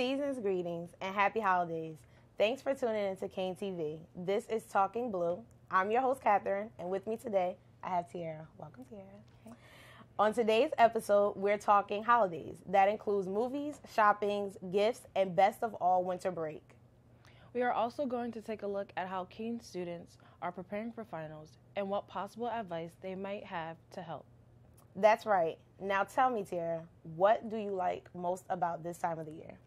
Season's greetings and happy holidays. Thanks for tuning in to Kane TV. This is Talking Blue. I'm your host, Catherine, and with me today, I have Tiara. Welcome, Tiara. Okay. On today's episode, we're talking holidays. That includes movies, shoppings, gifts, and best of all, winter break. We are also going to take a look at how Kane students are preparing for finals and what possible advice they might have to help. That's right. Now tell me, Tiara, what do you like most about this time of the year?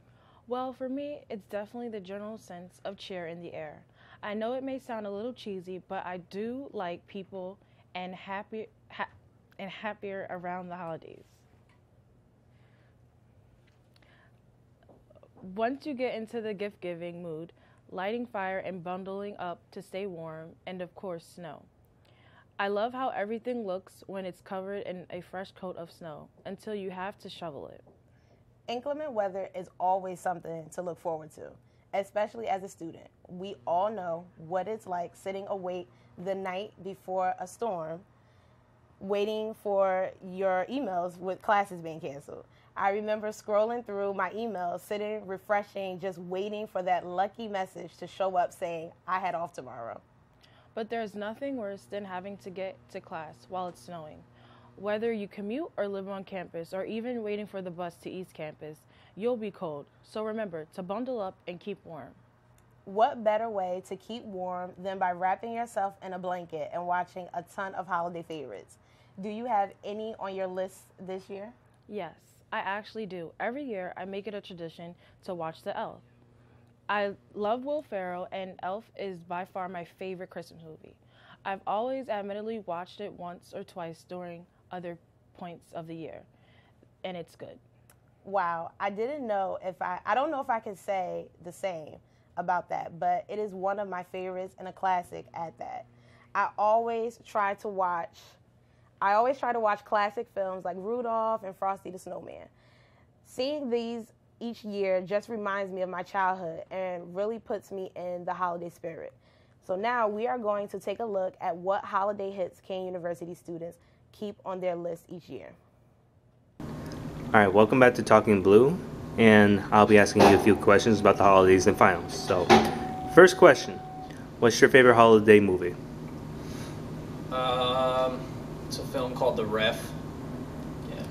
Well, for me, it's definitely the general sense of cheer in the air. I know it may sound a little cheesy, but I do like people and happier around the holidays. Once you get into the gift-giving mood, lighting fire and bundling up to stay warm, and of course, snow. I love how everything looks when it's covered in a fresh coat of snow until you have to shovel it. Inclement weather is always something to look forward to, especially as a student. We all know what it's like sitting awake the night before a storm, waiting for your emails with classes being canceled. I remember scrolling through my emails, sitting refreshing, just waiting for that lucky message to show up saying, I had off tomorrow. But there's nothing worse than having to get to class while it's snowing. Whether you commute or live on campus or even waiting for the bus to East Campus, you'll be cold. So remember to bundle up and keep warm. What better way to keep warm than by wrapping yourself in a blanket and watching a ton of holiday favorites? Do you have any on your list this year? Yes, I actually do. Every year I make it a tradition to watch The Elf. I love Will Ferrell, and Elf is by far my favorite Christmas movie. I've always admittedly watched it once or twice during other points of the year, and it's good. Wow, I didn't know I don't know if I can say the same about that, but it is one of my favorites and a classic at that. I always try to watch classic films like Rudolph and Frosty the Snowman. Seeing these each year just reminds me of my childhood and really puts me in the holiday spirit. So now we are going to take a look at what holiday hits Kane University students keep on their list each year. All right, welcome back to Talking Blue, and I'll be asking you a few questions about the holidays and finals. So, first question, what's your favorite holiday movie? It's a film called The Ref. Yeah.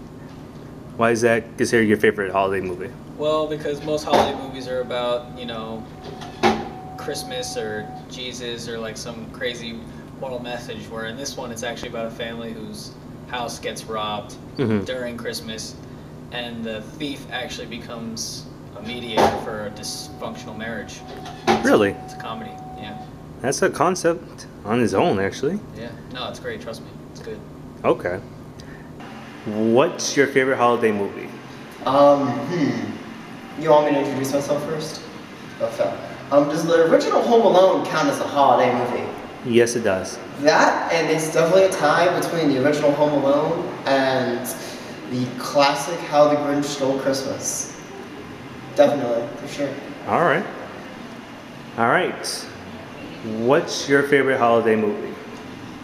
Why is that considered your favorite holiday movie? Well, because most holiday movies are about, Christmas or Jesus or like some crazy moral message, where in this one it's actually about a family whose house gets robbed during Christmas, and the thief actually becomes a mediator for a dysfunctional marriage. Really? It's a comedy, yeah. That's a concept on its own, actually. Yeah, no, it's great, trust me, it's good. Okay. What's your favorite holiday movie? You want me to introduce myself first? Okay. Does the original Home Alone count as a holiday movie? Yes, it does. That, and it's definitely a tie between the original Home Alone and the classic How the Grinch Stole Christmas. Definitely, for sure. All right. What's your favorite holiday movie?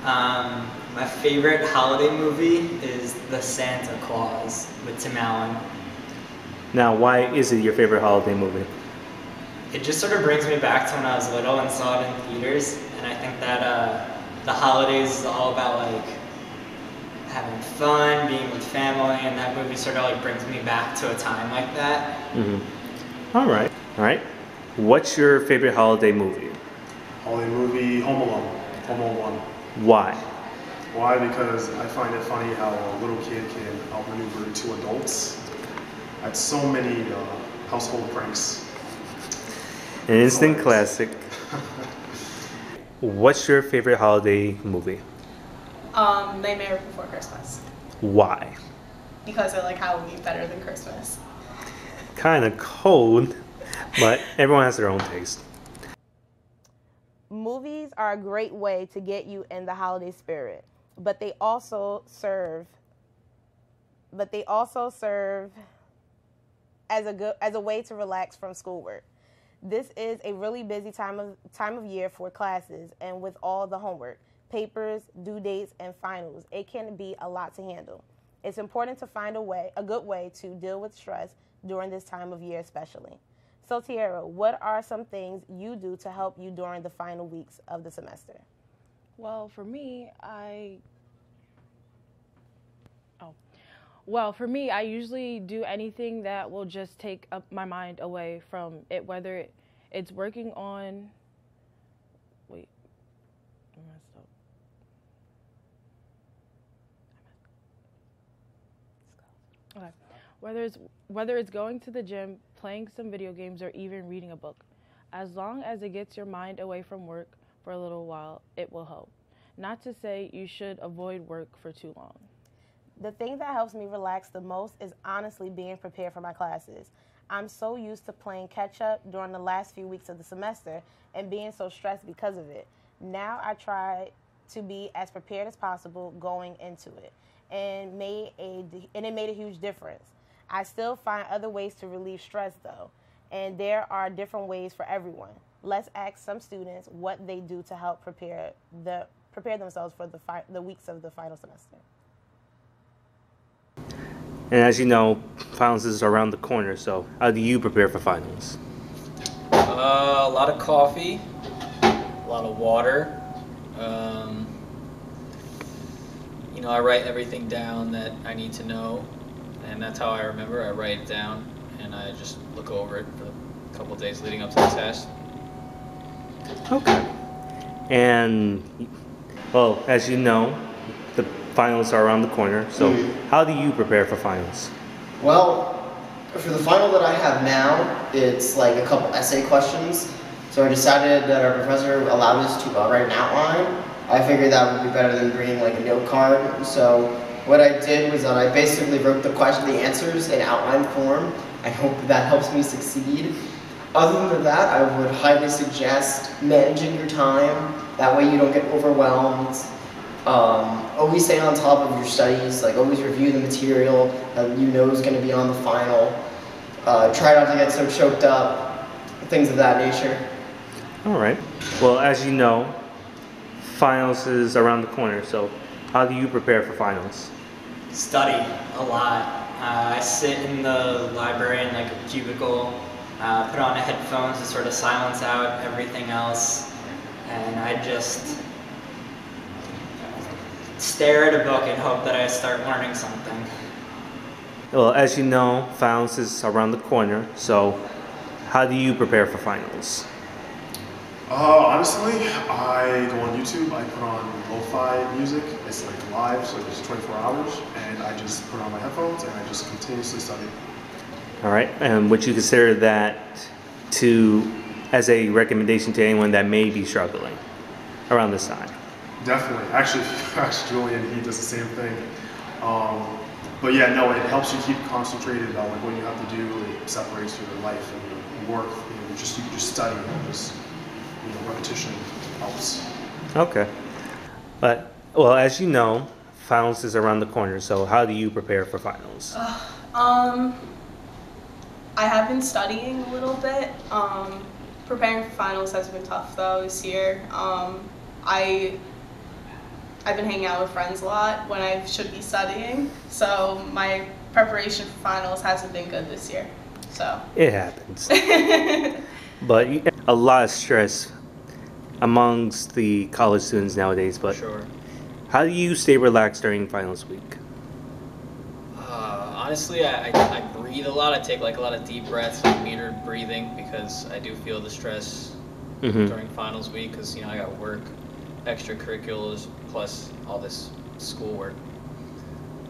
My favorite holiday movie is The Santa Claus with Tim Allen. Now, why is it your favorite holiday movie? It just sort of brings me back to when I was little and saw it in theaters, and I think that the holidays is all about like having fun, being with family, and that movie sort of like brings me back to a time like that. All right. What's your favorite holiday movie? Holiday movie, Home Alone. Home Alone 1. Why? Why? Because I find it funny how a little kid can outmaneuver two adults at so many household pranks. An instant classic. What's your favorite holiday movie? Nightmare Before Christmas. Why? Because I like Halloween better than Christmas. Kind of cold, but everyone has their own taste. Movies are a great way to get you in the holiday spirit, but they also serve as a way to relax from schoolwork. This is a really busy time of year for classes, and with all the homework, papers, due dates, and finals, it can be a lot to handle. It's important to find a good way to deal with stress during this time of year especially. So Tiara, what are some things you do to help you during the final weeks of the semester? Well, for me, I usually do anything that will just take up my mind away from it, whether it's working on. Wait, I messed up. Okay. Whether it's going to the gym, playing some video games, or even reading a book. As long as it gets your mind away from work for a little while, it will help. Not to say you should avoid work for too long. The thing that helps me relax the most is honestly being prepared for my classes. I'm so used to playing catch up during the last few weeks of the semester and being so stressed because of it. Now I try to be as prepared as possible going into it, and it made a huge difference. I still find other ways to relieve stress though, and there are different ways for everyone. Let's ask some students what they do to help prepare themselves for the weeks of the final semester. And as you know, finals is around the corner, so how do you prepare for finals? A lot of coffee, a lot of water. I write everything down that I need to know, and that's how I remember. I write it down, and I just look over it for a couple of days leading up to the test. Okay. And, well, as you know, the finals are around the corner, so how do you prepare for finals? Well, for the final that I have now, it's like a couple essay questions. So I decided that our professor allowed us to write an outline. I figured that would be better than bringing like a note card. So what I did was that I basically wrote the answers in outline form. I hope that helps me succeed. Other than that, I would highly suggest managing your time. That way you don't get overwhelmed. Always stay on top of your studies, like always review the material that you know is going to be on the final. Try not to get so choked up, things of that nature. All right. Well, as you know, finals is around the corner, so how do you prepare for finals? Study a lot. I sit in the library in like a cubicle, put on headphones to sort of silence out everything else, and I just stare at a book and hope that I start learning something. Well, as you know, finals is around the corner, so how do you prepare for finals? Honestly, I go on YouTube, I put on lo-fi music, it's like live, so it's 24 hours, and I just put on my headphones and I just continuously study. All right, and would you consider that as a recommendation to anyone that may be struggling around this time? Definitely. Actually, Julian, he does the same thing. But yeah, no, it helps you keep concentrated on like what you have to do. It separates your life and your work. You just study and just repetition helps. Okay. But well, as you know, finals is around the corner. So how do you prepare for finals? I have been studying a little bit. Preparing for finals has been tough though this year. I've been hanging out with friends a lot when I should be studying, so my preparation for finals hasn't been good this year. So it happens. But a lot of stress amongst the college students nowadays. But Sure. How do you stay relaxed during finals week? Honestly, I breathe a lot. I take like a lot of deep breaths, like metered breathing, because I do feel the stress during finals week. Because I got work, extracurriculars, plus all this schoolwork.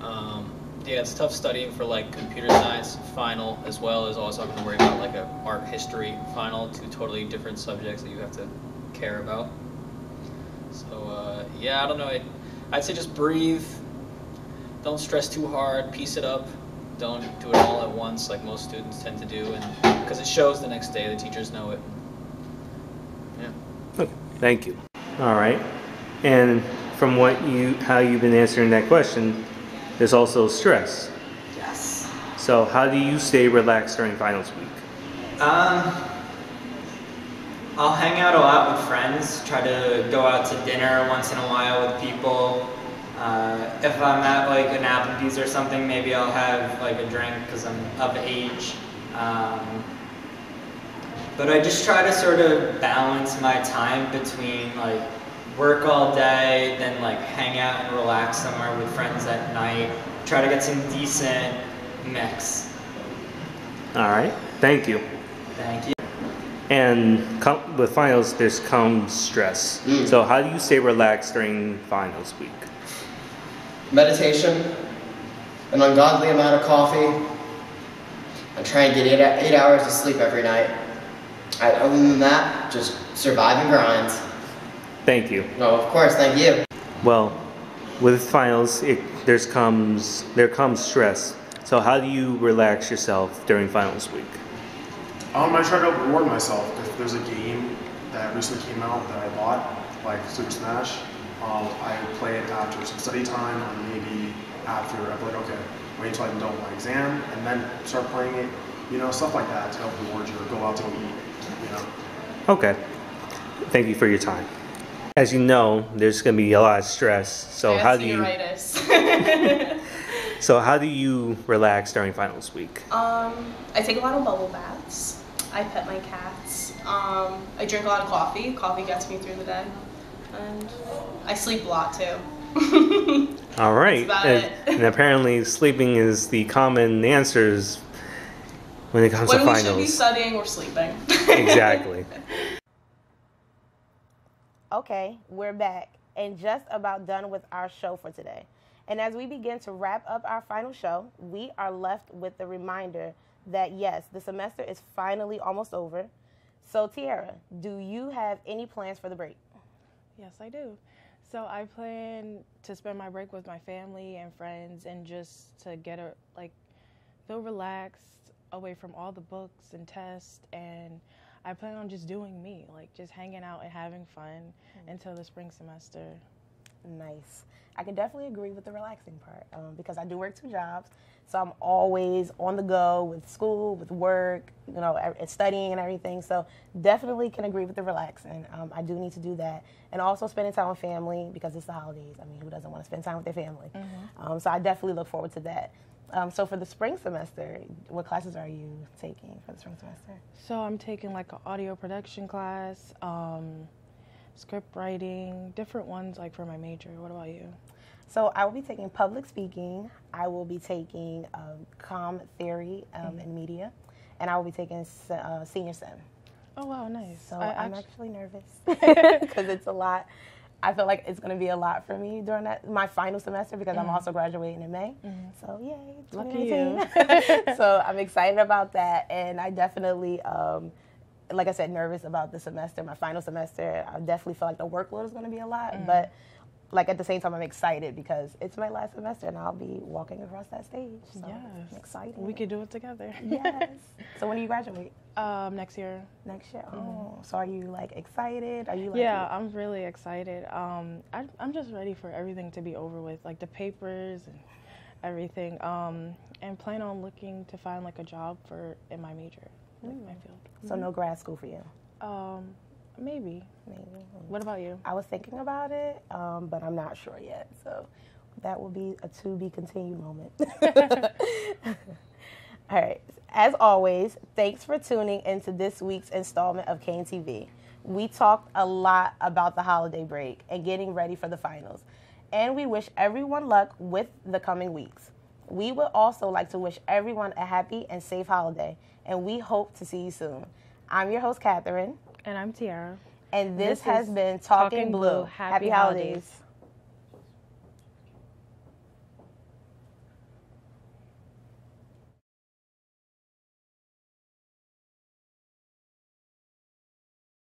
Yeah, it's tough studying for like computer science final, as well as also having to worry about like a art history final, two totally different subjects that you have to care about. So yeah, I don't know. I'd say just breathe. Don't stress too hard. Piece it up. Don't do it all at once like most students tend to do, and because it shows the next day. The teachers know it. Yeah. Okay, thank you. All right, and from how you've been answering that question, there's also stress. Yes. So how do you stay relaxed during finals week? I'll hang out a lot with friends, try to go out to dinner once in a while with people, If I'm at like an Applebee's or something, maybe I'll have like a drink because I'm of age. But I just try to sort of balance my time between like work all day, then like hang out and relax somewhere with friends at night. Try to get some decent mix. All right, thank you. Thank you. And with finals, there's comes stress. So how do you stay relaxed during finals week? Meditation, an ungodly amount of coffee. I try and get 8 hours of sleep every night. Other than that, just survive and grind. Thank you. No, of course, thank you. Well, with finals, there comes stress. So how do you relax yourself during finals week? I try to reward myself. If there's a game that recently came out that I bought, like Super Smash, I play it after some study time, or maybe after I'm like, okay, wait until I'm done with my exam, and then start playing it. You know, stuff like that to help reward you, or go out to eat. You know. Okay. Thank you for your time. As you know, there's going to be a lot of stress. So how do you? So how do you relax during finals week? I take a lot of bubble baths. I pet my cats. I drink a lot of coffee. Coffee gets me through the day. And I sleep a lot too. All right. That's about it. And apparently sleeping is the common answers when it comes to finals. When we should be studying, we're sleeping. Exactly. Okay, we're back and just about done with our show for today. And as we begin to wrap up our final show, we are left with the reminder that yes, the semester is finally almost over. So Tiara, do you have any plans for the break? Yes, I do. So I plan to spend my break with my family and friends and just to feel relaxed away from all the books and tests, and I plan on just doing me, like just hanging out and having fun until the spring semester. Nice. I can definitely agree with the relaxing part because I do work 2 jobs, so I'm always on the go with school, with work, you know, studying and everything. So definitely can agree with the relaxing. I do need to do that, and also spending time with family because it's the holidays. I mean, who doesn't want to spend time with their family? So I definitely look forward to that. So for the spring semester, what classes are you taking for the spring semester? So I'm taking like an audio production class, script writing, different ones like for my major. What about you? So I will be taking public speaking. I will be taking comm theory and media, and I will be taking senior sim. Oh wow, nice. So I'm actually nervous because it's a lot. I feel like it's going to be a lot for me during my final semester because I'm also graduating in May. So yay, 2019. Lucky you. So I'm excited about that, and I definitely, like I said, nervous about the semester, my final semester. I definitely feel like the workload is going to be a lot, but like at the same time, I'm excited because it's my last semester and I'll be walking across that stage. So yes. I'm excited. We could do it together. Yes. So when do you graduate? Next year. Next year. Oh, so are you like excited? Are you like? Yeah, I'm really excited. I'm just ready for everything to be over with, like the papers and everything. And plan on looking to find like a job in my major, like my field. So no grad school for you? Maybe. What about you? I was thinking about it, but I'm not sure yet. So that will be a to be continued moment. All right. As always, thanks for tuning into this week's installment of Kane TV. We talked a lot about the holiday break and getting ready for the finals, and we wish everyone luck with the coming weeks. We would also like to wish everyone a happy and safe holiday, and we hope to see you soon. I'm your host, Catherine. And I'm Tiara. And this has been Talking Blue. Happy holidays.